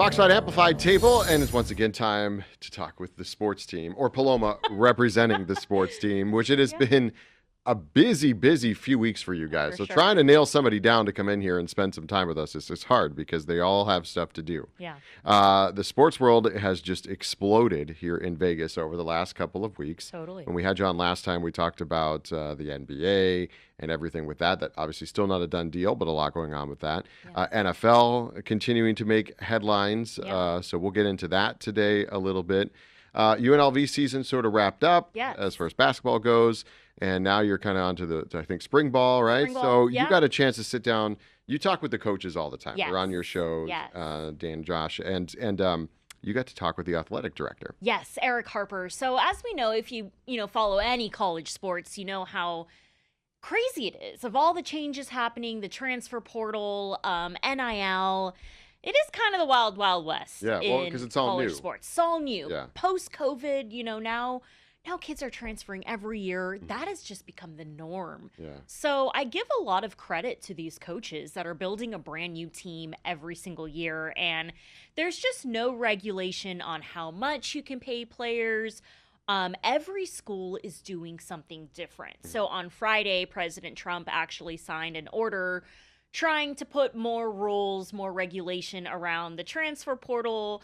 Foxtrot Amplified table, and it's once again time to talk with the sports team, or Paloma representing the sports team, which it has been a busy few weeks for you guys. So trying to nail somebody down to come in here and spend some time with us is hard because they all have stuff to do. Yeah. The sports world has just exploded here in Vegas over the last couple of weeks. Totally. When we had you on last time, we talked about the NBA and everything with that. That obviously still not a done deal, but a lot going on with that. Yeah. NFL continuing to make headlines. Yeah. So we'll get into that today a little bit. UNLV season sort of wrapped up as far as basketball goes. And now you're kind of onto I think, spring ball, right? Spring ball, so you got a chance to sit down. You talk with the coaches all the time. Yes. We're on your show, Yes. Dan, Josh, and you got to talk with the athletic director. Yes, Eric Harper. So as we know, if you follow any college sports, you know how crazy it is of all the changes happening, the transfer portal, NIL. It is kind of the wild, wild west. Yeah, well, because it's all college new. Sports. It's all new. Yeah. Post-COVID, now kids are transferring every year. That has just become the norm. Yeah. So I give a lot of credit to these coaches that are building a brand new team every single year. And there's just no regulation on how much you can pay players. Every school is doing something different. So on Friday, President Trump actually signed an order trying to put more rules, more regulation around the transfer portal,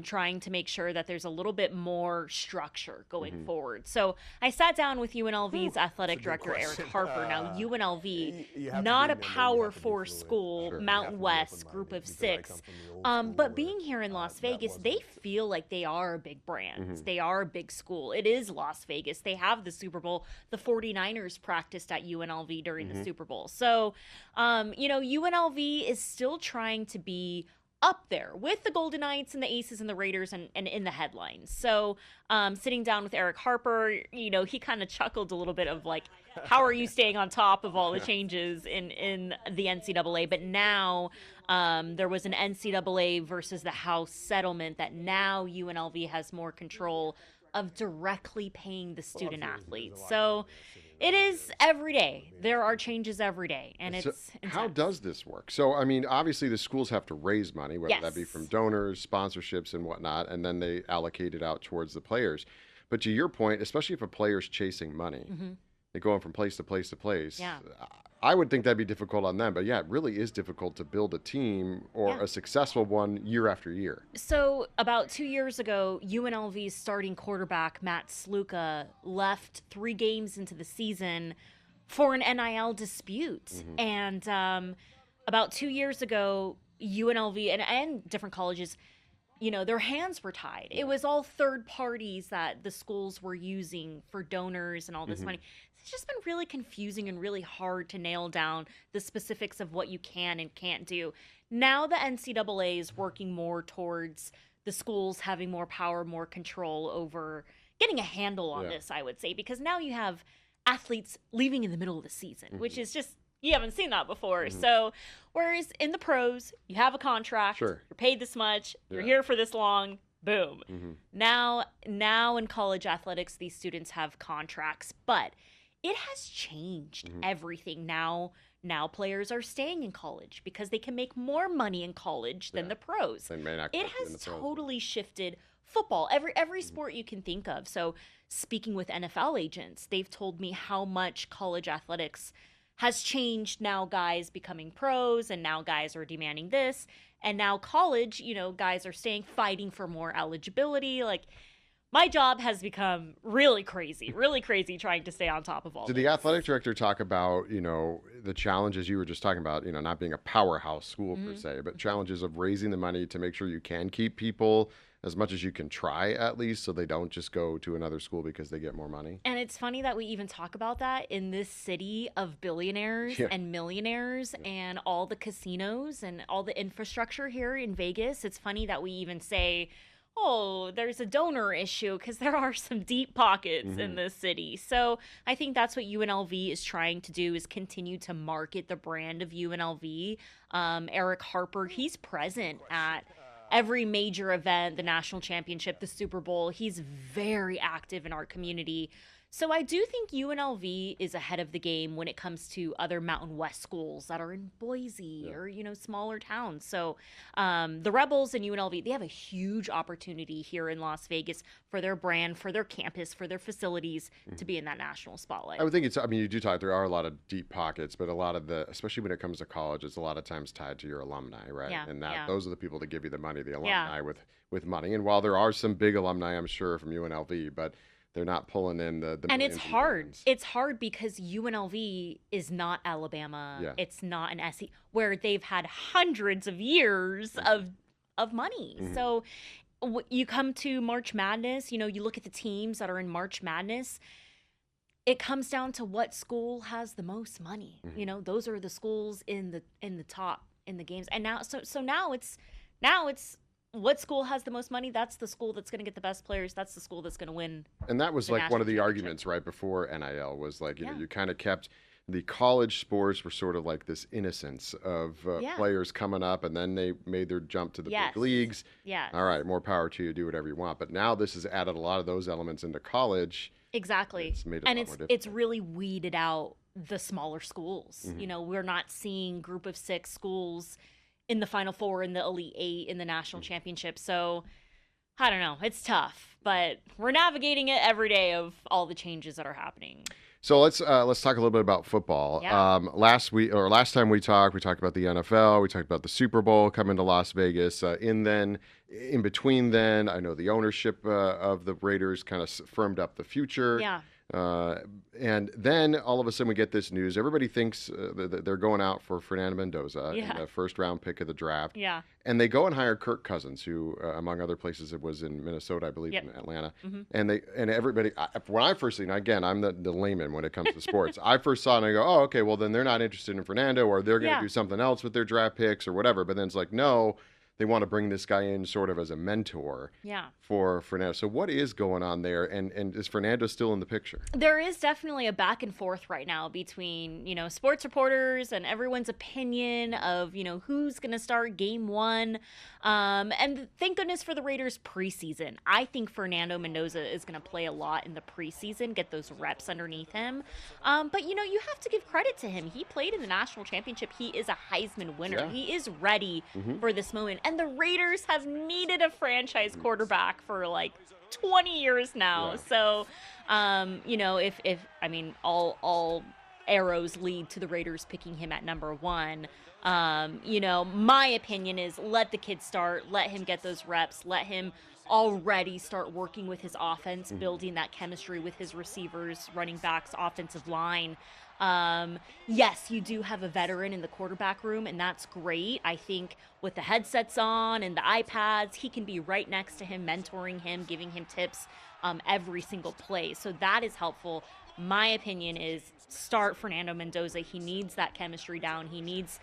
trying to make sure that there's a little bit more structure going forward. So I sat down with UNLV's athletic director, Eric Harper. Now, UNLV, not a Power 4 school, Mountain West, group of 6. But being here in Las Vegas, they feel like they are a big brand. They are a big school. It is Las Vegas. They have the Super Bowl. The 49ers practiced at UNLV during the Super Bowl. So, UNLV is still trying to be up there with the Golden Knights and the Aces and the Raiders and in the headlines. So sitting down with Eric Harper, he kind of chuckled a little bit of like, how are you staying on top of all the changes in the NCAA? But now there was an NCAA versus the House settlement that now UNLV has more control of directly paying the student athletes. So it is every day. There are changes every day, and it's intense. How does this work? So, I mean, obviously the schools have to raise money, whether that be from donors, sponsorships, and whatnot, and then they allocate it out towards the players. But to your point, especially if a player's chasing money, they're going from place to place to place. Yeah. I would think that'd be difficult on them. But yeah, it really is difficult to build a team or a successful one year after year. So about 2 years ago, UNLV's starting quarterback, Matt Sluka, left 3 games into the season for an NIL dispute. And about 2 years ago, UNLV and different colleges, their hands were tied. It was all third parties that the schools were using for donors and all this money. It's just been really confusing and really hard to nail down the specifics of what you can and can't do. Now the NCAA is working more towards the schools having more power, more control over getting a handle on this, I would say, because now you have athletes leaving in the middle of the season, which is just, you haven't seen that before. So whereas in the pros, you have a contract, you're paid this much, you're here for this long, boom. Now in college athletics, these students have contracts, but it has changed everything. Now players are staying in college because they can make more money in college than the pros. It has totally shifted football, every sport you can think of. So speaking with NFL agents, they've told me how much college athletics has changed. Now guys becoming pros, and now guys are demanding this, and now college, guys are staying, fighting for more eligibility. Like, my job has become really crazy trying to stay on top of all Did this. the athletic director talk about, the challenges you were just talking about, not being a powerhouse school per se, but challenges of raising the money to make sure you can keep people as much as you can try, at least, so they don't just go to another school because they get more money? And it's funny that we even talk about that in this city of billionaires and millionaires and all the casinos and all the infrastructure here in Vegas. It's funny that we even say, oh, there's a donor issue, because there are some deep pockets in this city. So I think that's what UNLV is trying to do, is continue to market the brand of UNLV. Eric Harper, he's present at every major event, the national championship, the Super Bowl. He's very active in our community. So I do think UNLV is ahead of the game when it comes to other Mountain West schools that are in Boise or, smaller towns. So the Rebels and UNLV, they have a huge opportunity here in Las Vegas for their brand, for their campus, for their facilities to be in that national spotlight. I would think you do talk, there are a lot of deep pockets, but a lot of especially when it comes to college, it's a lot of times tied to your alumni, right? Yeah, And yeah. those are the people that give you the money, the Yeah. alumni with money. And while there are some big alumni, I'm sure, from UNLV, but they're not pulling in the And it's millions hard. billions. It's hard because UNLV is not Alabama. Yeah. It's not an SC where they've had hundreds of years of money. So you come to March Madness, you look at the teams that are in March Madness. It comes down to what school has the most money. Those are the schools in the top in the games. And now now it's what school has the most money? That's the school that's going to get the best players. That's the school that's going to win. And that was the like one of the national arguments right before NIL was like, Yeah. you kind of kept the college sports were sort of like this innocence of players coming up, and then they made their jump to the Yes. big leagues. Yeah. All right, more power to you, do whatever you want. But now this has added a lot of those elements into college. Exactly. It's made it And a lot more it's difficult. really weeded out the smaller schools. We're not seeing group of 6 schools in the Final Four, in the Elite 8, in the national championship. So I don't know. It's tough, but we're navigating it every day of all the changes that are happening. So let's talk a little bit about football. Yeah. Last time we talked about the NFL. We talked about the Super Bowl coming to Las Vegas. In between then, I know the ownership of the Raiders kind of firmed up the future. Yeah. And then all of a sudden we get this news. Everybody thinks that they're going out for Fernando Mendoza in the first round pick of the draft. Yeah. And they go and hire Kirk Cousins, who, among other places, it was in Minnesota, I believe, Yep. in Atlanta. And everybody, when I first seen, again, I'm the layman when it comes to sports. I first saw it and I go, oh, okay, well then they're not interested in Fernando, or they're going to do something else with their draft picks or whatever. But then it's like, no, they want to bring this guy in sort of as a mentor for Fernando. So what is going on there? And is Fernando still in the picture? There is definitely a back and forth right now between, sports reporters and everyone's opinion of, who's going to start game 1. And thank goodness for the Raiders preseason. I think Fernando Mendoza is going to play a lot in the preseason, get those reps underneath him. But, you have to give credit to him. He played in the national championship. He is a Heisman winner. Yeah. He is ready for this moment. And the Raiders have needed a franchise quarterback for like 20 years now. Yeah. So, all arrows lead to the Raiders picking him at number 1. My opinion is let the kid start, let him get those reps, let him already start working with his offense, building that chemistry with his receivers, running backs, offensive line. Yes, you do have a veteran in the quarterback room, and that's great. I think with the headsets on and the iPads, he can be right next to him, mentoring him, giving him tips every single play. So that is helpful. My opinion is start Fernando Mendoza. He needs that chemistry down. He needs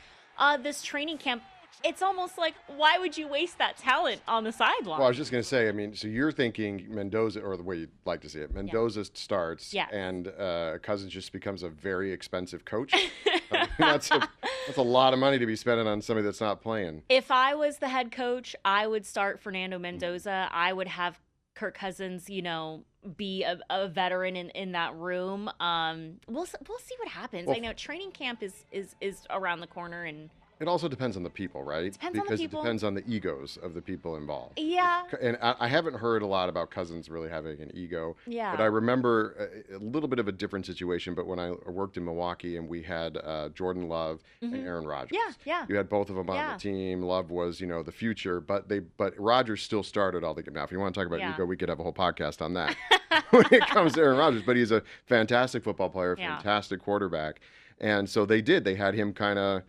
this training camp. It's almost like, why would you waste that talent on the sideline? Well, I was just going to say, so you're thinking Mendoza, or the way you'd like to see it, Mendoza starts, and Cousins just becomes a very expensive coach. That's a lot of money to be spending on somebody that's not playing. If I was the head coach, I would start Fernando Mendoza. I would have Kirk Cousins, be a veteran in that room. We'll see what happens. Well, I know training camp is around the corner, and it also depends on the people, right? Depends on the because people. It depends on the egos of the people involved. Yeah. And I haven't heard a lot about Cousins really having an ego. Yeah. But I remember a little bit of a different situation. But when I worked in Milwaukee and we had Jordan Love and Aaron Rodgers. Yeah. You had both of them on the team. Love was, the future. But Rodgers still started all the game. Now, if you want to talk about ego, we could have a whole podcast on that when it comes to Aaron Rodgers. But he's a fantastic football player, fantastic quarterback. And so they had him kind of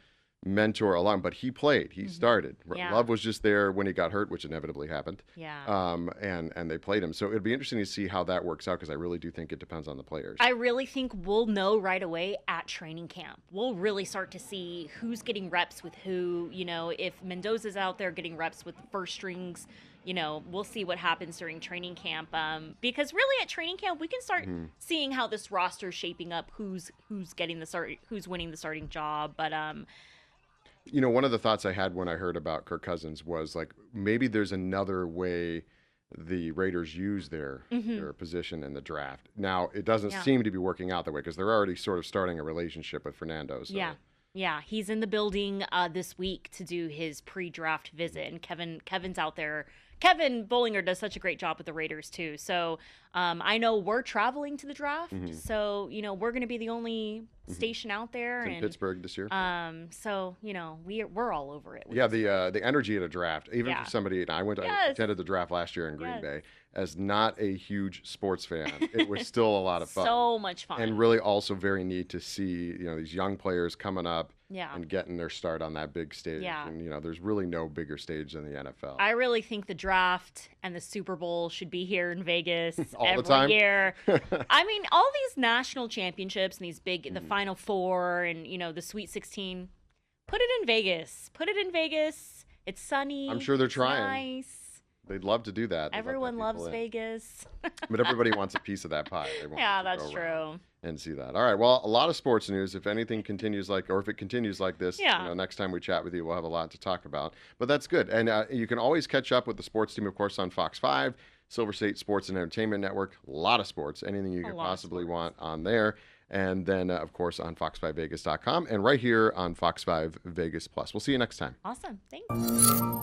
mentor along, but he played. He started. Yeah. Love was just there when he got hurt, which inevitably happened. Yeah. And they played him. So it'd be interesting to see how that works out, because I really do think it depends on the players. I really think we'll know right away at training camp. We'll really start to see who's getting reps with who. If Mendoza's out there getting reps with the first strings, we'll see what happens during training camp. Because really at training camp, we can start seeing how this roster is shaping up, who's getting the start, who's winning the starting job. But one of the thoughts I had when I heard about Kirk Cousins was like, maybe there's another way the Raiders use their position in the draft. Now, it doesn't Yeah. seem to be working out that way because they're already sort of starting a relationship with Fernando. So. Yeah, he's in the building this week to do his pre-draft visit, and Kevin's out there. Kevin Bollinger does such a great job with the Raiders too. So I know we're traveling to the draft, so we're going to be the only station out there It's in Pittsburgh this year. So we're all over it. Yeah, the energy at a draft, even for somebody, and I attended the draft last year in Green Bay. As not a huge sports fan, it was still a lot of fun. So much fun. And really also very neat to see, these young players coming up and getting their start on that big stage. Yeah. And, there's really no bigger stage than the NFL. I really think the draft and the Super Bowl should be here in Vegas All the time? year. I mean, all these national championships and these big, the Final Four and, the Sweet 16, put it in Vegas. Put it in Vegas. It's sunny. I'm sure they're trying. Nice. They'd love to do that. Everyone loves Vegas. But everybody wants a piece of that pie. They want that's true. And see that. All right. Well, a lot of sports news. If anything continues if it continues like this, next time we chat with you, we'll have a lot to talk about. But that's good. And you can always catch up with the sports team, of course, on Fox 5, Silver State Sports and Entertainment Network. A lot of sports. Anything you could possibly want on there. And then, of course, on fox5vegas.com and right here on Fox 5 Vegas Plus. We'll see you next time. Awesome. Thanks.